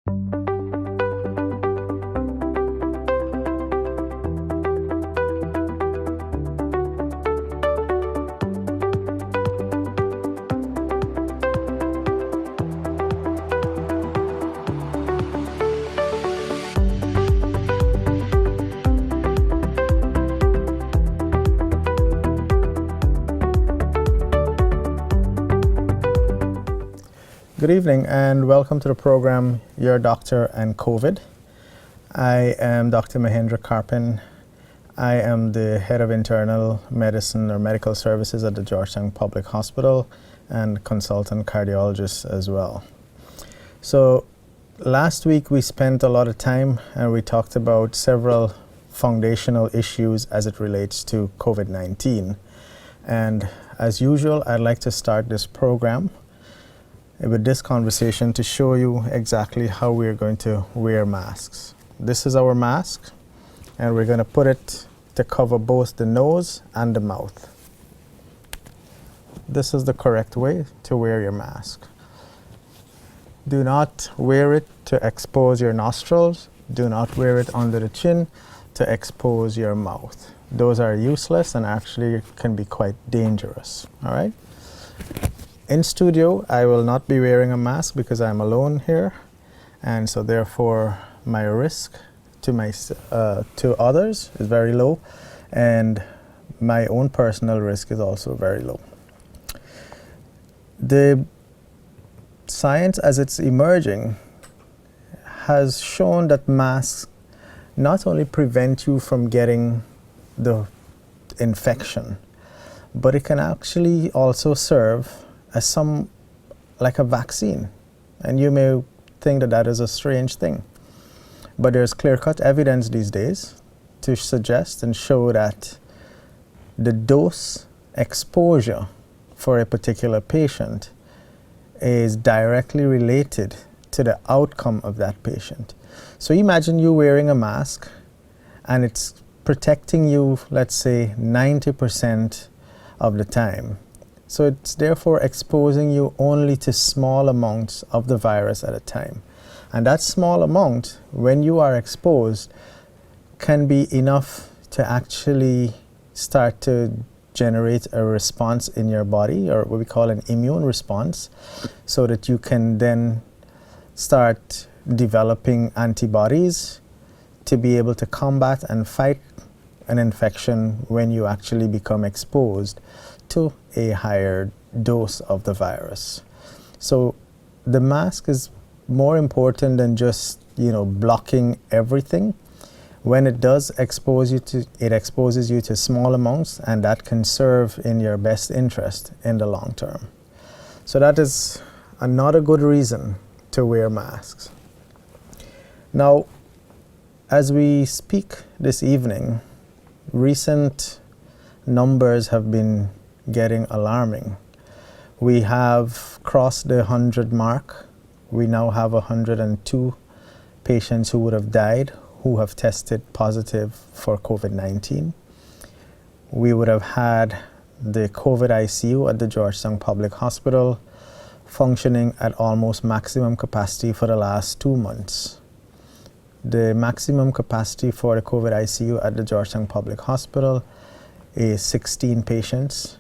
Good evening and welcome to the program Your Doctor and COVID. I am Dr. Mahendra Carpen. I am the head of internal medicine or medical services at the Georgetown Public Hospital and consultant cardiologist as well. So last week we spent a lot of time and we talked about several foundational issues as it relates to COVID-19. And as usual, I'd like to start this program with this conversation to show you exactly how we're going to wear masks. This is our mask, and we're going to put it to cover both the nose and the mouth. This is the correct way to wear your mask. Do not wear it to expose your nostrils. Do not wear it under the chin to expose your mouth. Those are useless and actually can be quite dangerous, all right? In studio, I will not be wearing a mask because I'm alone here, and so therefore my risk to others is very low, and my own personal risk is also very low. The science as it's emerging has shown that masks not only prevent you from getting the infection, but it can actually also serve as like a vaccine. And you may think that that is a strange thing, but there's clear-cut evidence these days to suggest and show that the dose exposure for a particular patient is directly related to the outcome of that patient. So imagine you wearing a mask and it's protecting you, let's say 90% of the time. So it's therefore exposing you only to small amounts of the virus at a time. And that small amount, when you are exposed, can be enough to actually start to generate a response in your body, or what we call an immune response, so that you can then start developing antibodies to be able to combat and fight an infection when you actually become exposed to a higher dose of the virus. So the mask is more important than just, blocking everything. When it does expose you to, it exposes you to small amounts, and that can serve in your best interest in the long term. So that is another good reason to wear masks. Now, as we speak this evening, recent numbers have been getting alarming. We have crossed the 100 mark. We now have 102 patients who would have died who have tested positive for COVID-19. We would have had the COVID ICU at the Georgetown Public Hospital functioning at almost maximum capacity for the last 2 months. The maximum capacity for the COVID ICU at the Georgetown Public Hospital is 16 patients.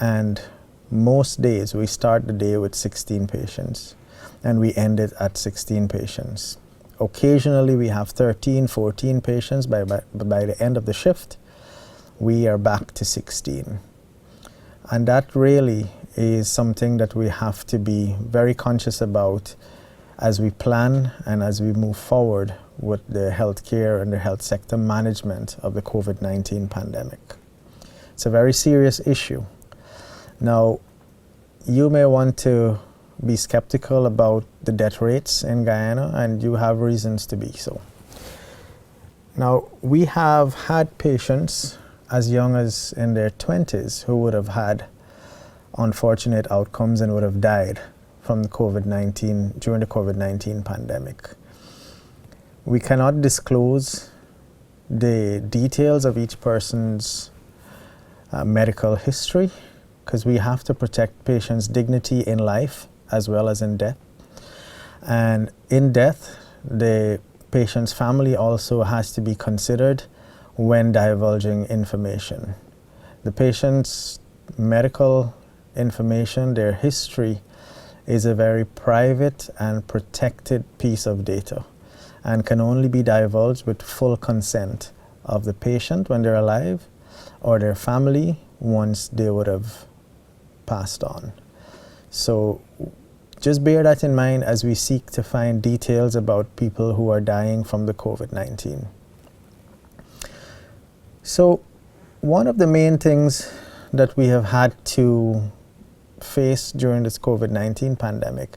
And most days we start the day with 16 patients and we end it at 16 patients. Occasionally we have 13, 14 patients. By the end of the shift, we are back to 16. And that really is something that we have to be very conscious about as we plan and as we move forward with the healthcare and the health sector management of the COVID-19 pandemic. It's a very serious issue. Now, you may want to be skeptical about the death rates in Guyana, and you have reasons to be so. Now, we have had patients as young as in their 20s who would have had unfortunate outcomes and would have died from the COVID-19 during the COVID-19 pandemic. We cannot disclose the details of each person's medical history, because we have to protect patients' dignity in life as well as in death. And in death, the patient's family also has to be considered when divulging information. The patient's medical information, their history, is a very private and protected piece of data and can only be divulged with full consent of the patient when they're alive or their family once they would have passed on. So just bear that in mind as we seek to find details about people who are dying from the COVID-19. So one of the main things that we have had to face during this COVID-19 pandemic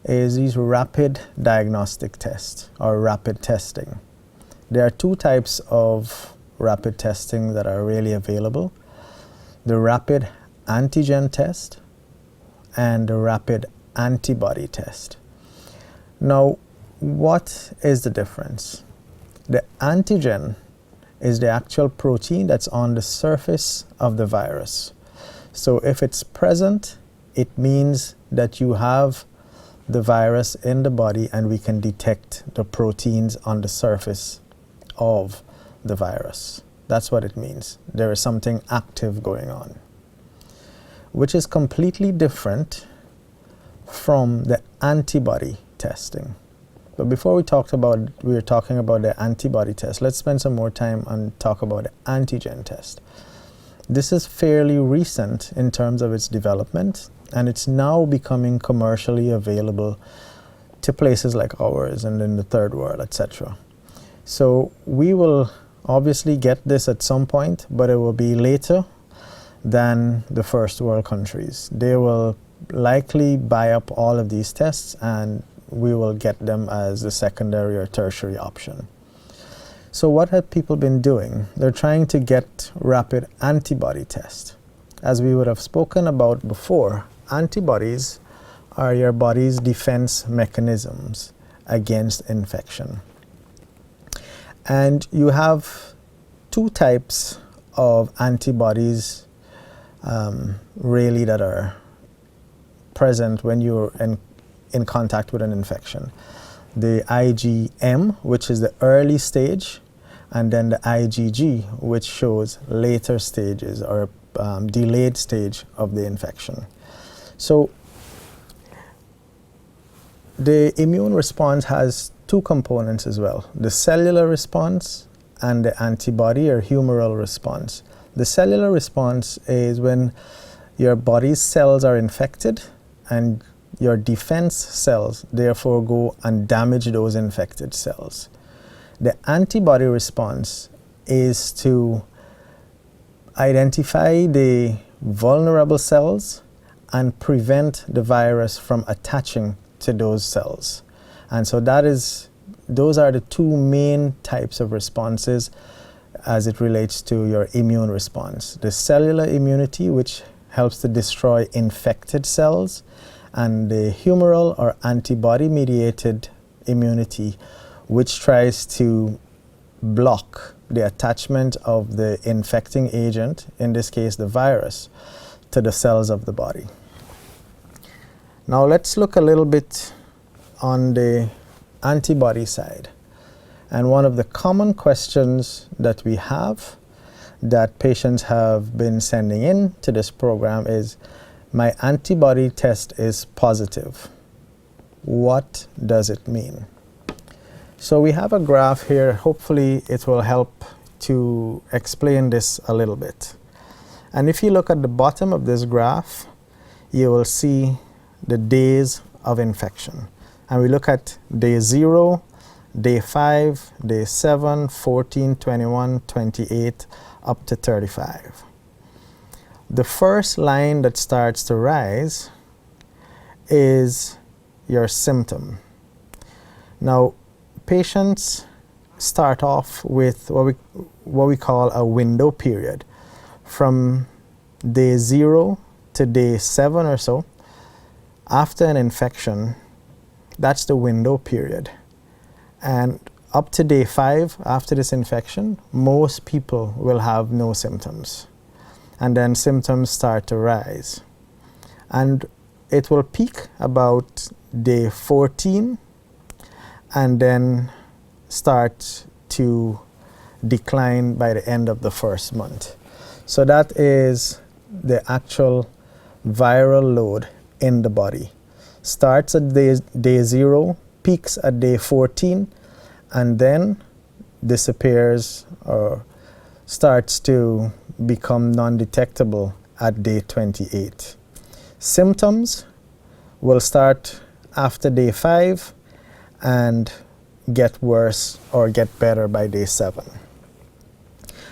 is these rapid diagnostic tests or rapid testing. There are two types of rapid testing that are really available: the rapid antigen test and the rapid antibody test. Now, what is the difference? The antigen is the actual protein that's on the surface of the virus. So if it's present, it means that you have the virus in the body and we can detect the proteins on the surface of the virus. That's what it means. There is something active going on, which is completely different from the antibody testing. But before we were talking about the antibody test, let's spend some more time and talk about the antigen test. This is fairly recent in terms of its development, and it's now becoming commercially available to places like ours and in the third world, etc. So we will obviously get this at some point, but it will be later than the first world countries. They will likely buy up all of these tests and we will get them as a secondary or tertiary option. So what have people been doing? They're trying to get rapid antibody tests. As we would have spoken about before, antibodies are your body's defense mechanisms against infection. And you have two types of antibodies really that are present when you're in contact with an infection. The IgM, which is the early stage, and then the IgG, which shows later stages or delayed stage of the infection. So the immune response has two components as well: the cellular response and the antibody or humoral response. The cellular response is when your body's cells are infected and your defense cells therefore go and damage those infected cells. The antibody response is to identify the vulnerable cells and prevent the virus from attaching to those cells. And so those are the two main types of responses as it relates to your immune response. The cellular immunity, which helps to destroy infected cells, and the humoral or antibody-mediated immunity, which tries to block the attachment of the infecting agent, in this case the virus, to the cells of the body. Now let's look a little bit on the antibody side. And one of the common questions that we have that patients have been sending in to this program is, my antibody test is positive. What does it mean? So we have a graph here. Hopefully it will help to explain this a little bit. And if you look at the bottom of this graph, you will see the days of infection. And we look at day 0, day 5, day 7, 14, 21, 28, up to 35. The first line that starts to rise is your symptom. Now, patients start off with what we call a window period. From day 0 to day 7 or so, after an infection, that's the window period. And up to day 5 after this infection, most people will have no symptoms. And then symptoms start to rise. And it will peak about day 14 and then start to decline by the end of the first month. So that is the actual viral load in the body. Starts at day 0, peaks at day 14, and then disappears or starts to become non-detectable at day 28. Symptoms will start after day 5 and get worse or get better by day 7.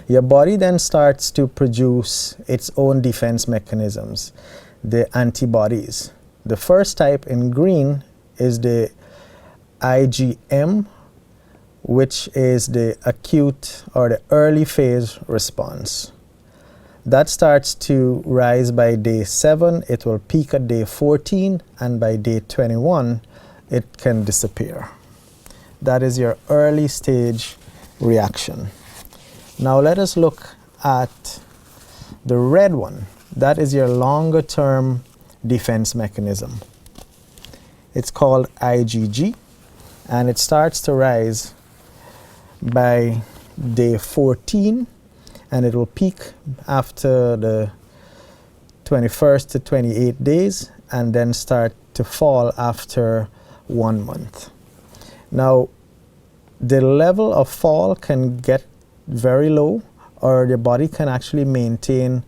Your body then starts to produce its own defense mechanisms, the antibodies. The first type in green is the IgM, which is the acute or the early phase response. That starts to rise by day 7, it will peak at day 14, and by day 21, it can disappear. That is your early stage reaction. Now let us look at the red one. That is your longer term defense mechanism. It's called IgG, and it starts to rise by day 14, and it will peak after the 21st to 28 days and then start to fall after 1 month. Now, the level of fall can get very low, or the body can actually maintain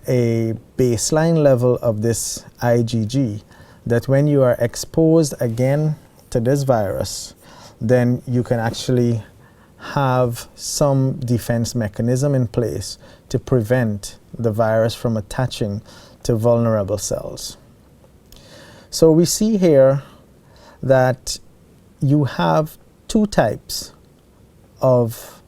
a baseline level of this IgG, that when you are exposed again to this virus, then you can actually have some defense mechanism in place to prevent the virus from attaching to vulnerable cells. So we see here that you have 2 types of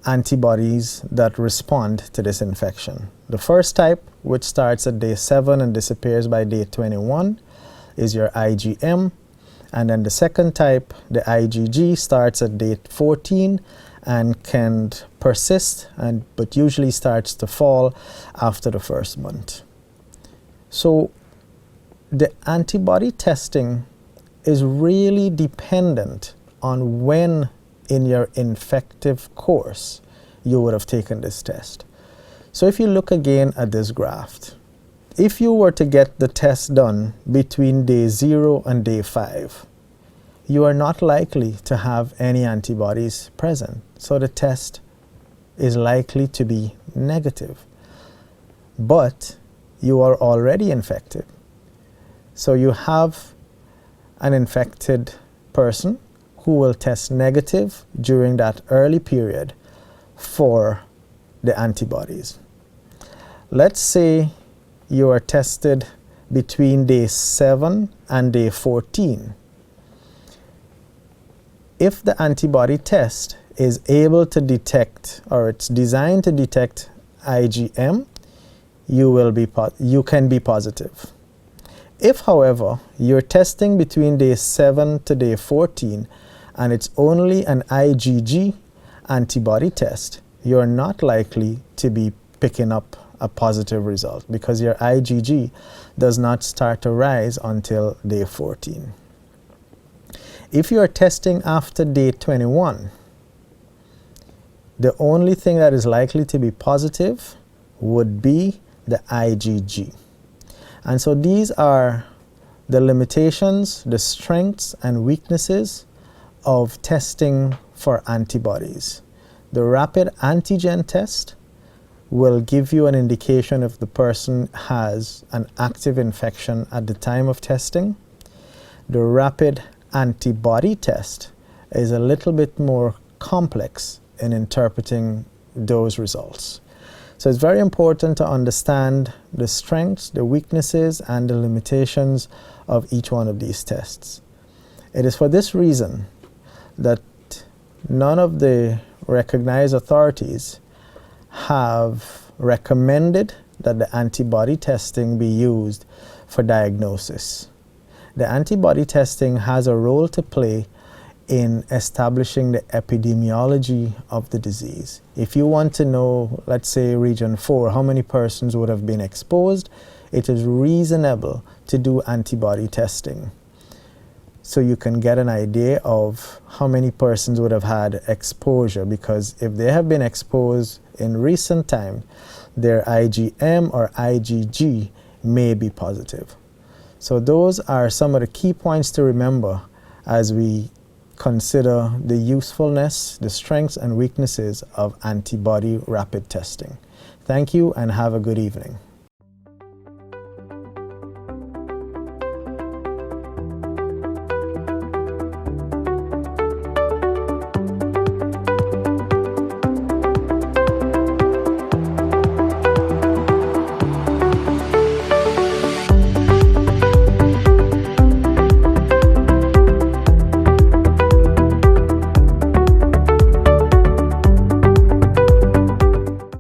antibodies that respond to this infection. The first type, which starts at day 7 and disappears by day 21, is your IgM. And then the second type, the IgG, starts at day 14 and can persist, but usually starts to fall after the first month. So the antibody testing is really dependent on when in your infective course you would have taken this test. So if you look again at this graph, if you were to get the test done between day 0 and day 5, you are not likely to have any antibodies present. So the test is likely to be negative. But you are already infected. So you have an infected person who will test negative during that early period for the antibodies. Let's say you are tested between day 7 and day 14. If the antibody test is able to detect, or it's designed to detect IgM, you can be positive. If, however, you're testing between day 7 to day 14 and it's only an IgG antibody test, you're not likely to be picking up a positive result because your IgG does not start to rise until day 14. If you are testing after day 21, the only thing that is likely to be positive would be the IgG. And so these are the limitations, the strengths and weaknesses of testing for antibodies. The rapid antigen test will give you an indication if the person has an active infection at the time of testing. The rapid antibody test is a little bit more complex in interpreting those results. So it's very important to understand the strengths, the weaknesses, and the limitations of each one of these tests. It is for this reason that none of the recognized authorities have recommended that the antibody testing be used for diagnosis. The antibody testing has a role to play in establishing the epidemiology of the disease. If you want to know, let's say region 4, how many persons would have been exposed, it is reasonable to do antibody testing. so you can get an idea of how many persons would have had exposure, because if they have been exposed in recent time, their IgM or IgG may be positive. So those are some of the key points to remember as we consider the usefulness, the strengths and weaknesses of antibody rapid testing. Thank you and have a good evening.